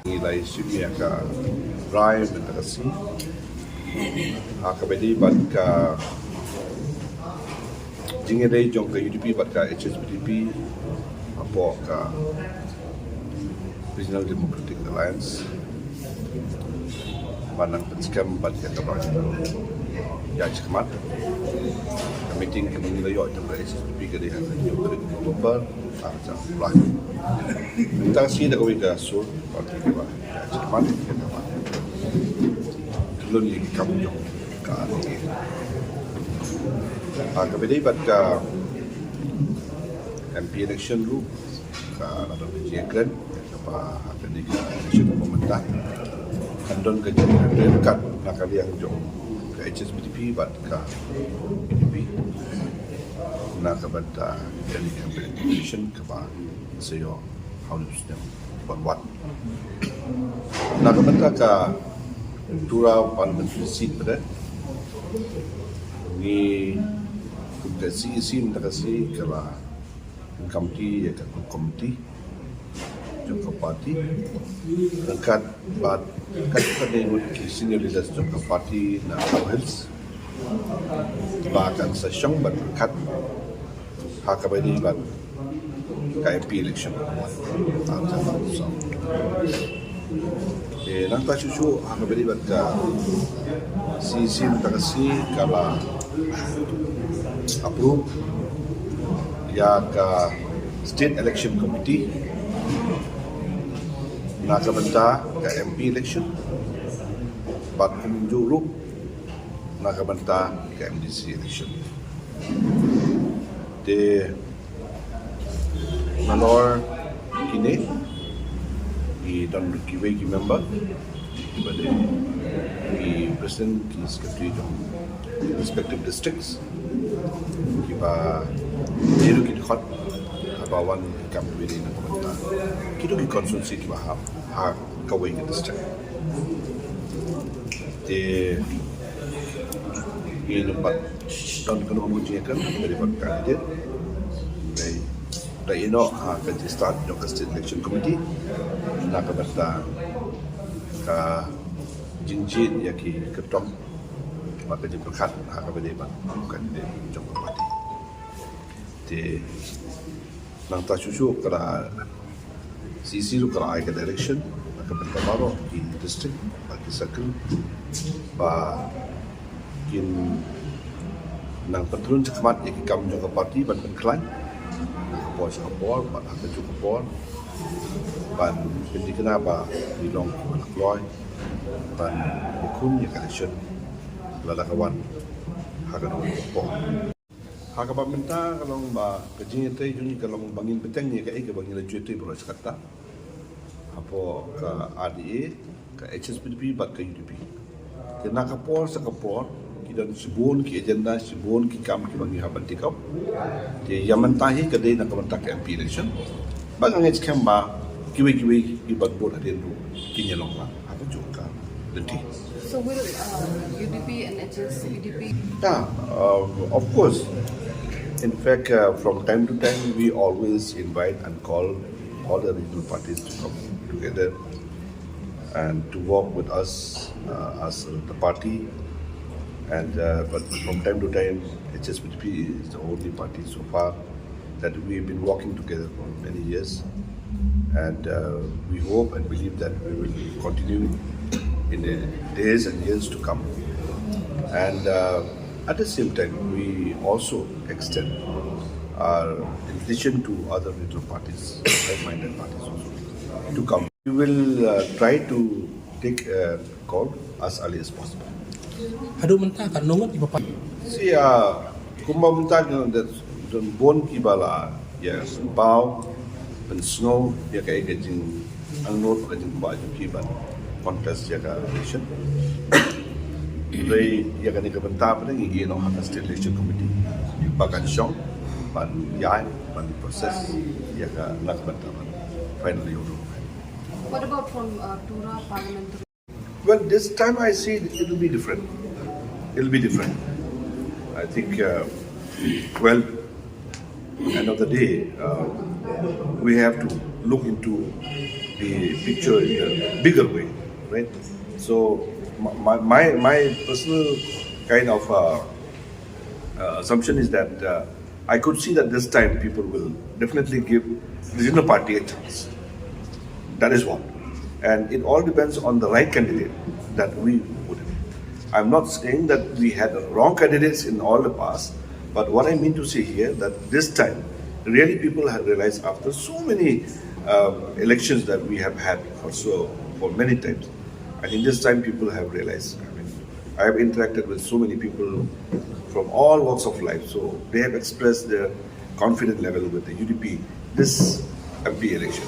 Nilai sini ka Rai menterasi HSPDP bat ka jingere jong ka UDP bat ka HSPDP apo ka Regional Democratic Alliance banang penskam bat ka kabang ya cekmat meeting ke menilai yo jong ka HSPDP ka dia Oktober aja lah kita sih dah kau ikan sur parti kita cepat kita buat telur yang kamu jom kan kemudian pada MP election dulu kan ada kejadian apa akan election pemerintah kandon kejadian Ryngkat nak kali yang jom ke HSPDP pada UDP nak kepada jadi campaign election kepada saya harus buat. Nak kepada ke Tura Parliamentary seat pada ni komisi mendakasi kalau komiti ya komiti jangka parti dekat bad kat dengan senior leaders jangka parti na Hills bahkan sesong berkat HSPDP bat KMP election nang ta susu HSPDP bat ka sisi mendakasi kalau approve ya ka State Election Committee nak benta KMP election bat kumjuru nak benta KMDC election de Manor kini di dan kiwai ki member pada ki president ki secretary di respective districts kiba diru ki hot abawan kampi di negara kitu ki konsulsi kiba ha kawai ki district de ini tempat dan kalau mengujikan dari kandidat dari kan start jangka State Election Committee nak kepada ke jinjit ya ki ketok maka diberkat HSPDP kandidat jangka parti di nang ta susu kala sisi lu kala ai ke election nak kepada baru di district bagi circle ba kin nang petrun cekmat ya ki kam jangka parti ban klan bos kapor, ban akan cukup kapor, ban penting kenapa di long keloy, ban hukum yang election lada kawan hakan kapor. Hakan pemerintah kalau ba kerjanya tu jadi kalau bangin petangnya ke bangin laju tu beros kata apa ke RDA ke HSPDP bat ke UDP. Kena kapor sekapor dan sebun ki agenda sebun ki kam ki bangi haban tikau je yaman tahi ke dei nak bentak MP election bangang its kamba kiwi ki bagbot adin ru kinya long apa juga lenti. So will UDP and HSPDP of course, in fact from time to time we always invite and call all the regional parties to come together and to work with us as the party. And but from time to time, HSPDP is the only party so far that we've been working together for many years, and we hope and believe that we will continue in the days and years to come. And at the same time, we also extend our invitation to other regional parties, like-minded parties also, to come. We will try to take a call as early as possible. Aduh mentah kan nungut di bapak. Sia kumba mentah dan bon kibala ya bau dan snow ya kayak gajing angnot gajing baju kiban contest ya ka election. Jadi ya kan ke mentah pada ngi no hak State Election Committee bagan syong ban ya ban proses ya ka nak mentah finally udah. What about from Tura Parliamentary? Well, this time I see it will be different. It will be different. I think, well, end of the day, we have to look into the picture in a bigger way, right? So my personal kind of assumption is that I could see that this time people will definitely give the Junior Party a chance. That is one. And it all depends on the right candidate that we put in. I'm not saying that we had wrong candidates in all the past, but what I mean to say here that this time, really people have realized after so many elections that we have had for many times, I think this time people have realized. I mean, I have interacted with so many people from all walks of life, so they have expressed their confidence level with the UDP this MP election.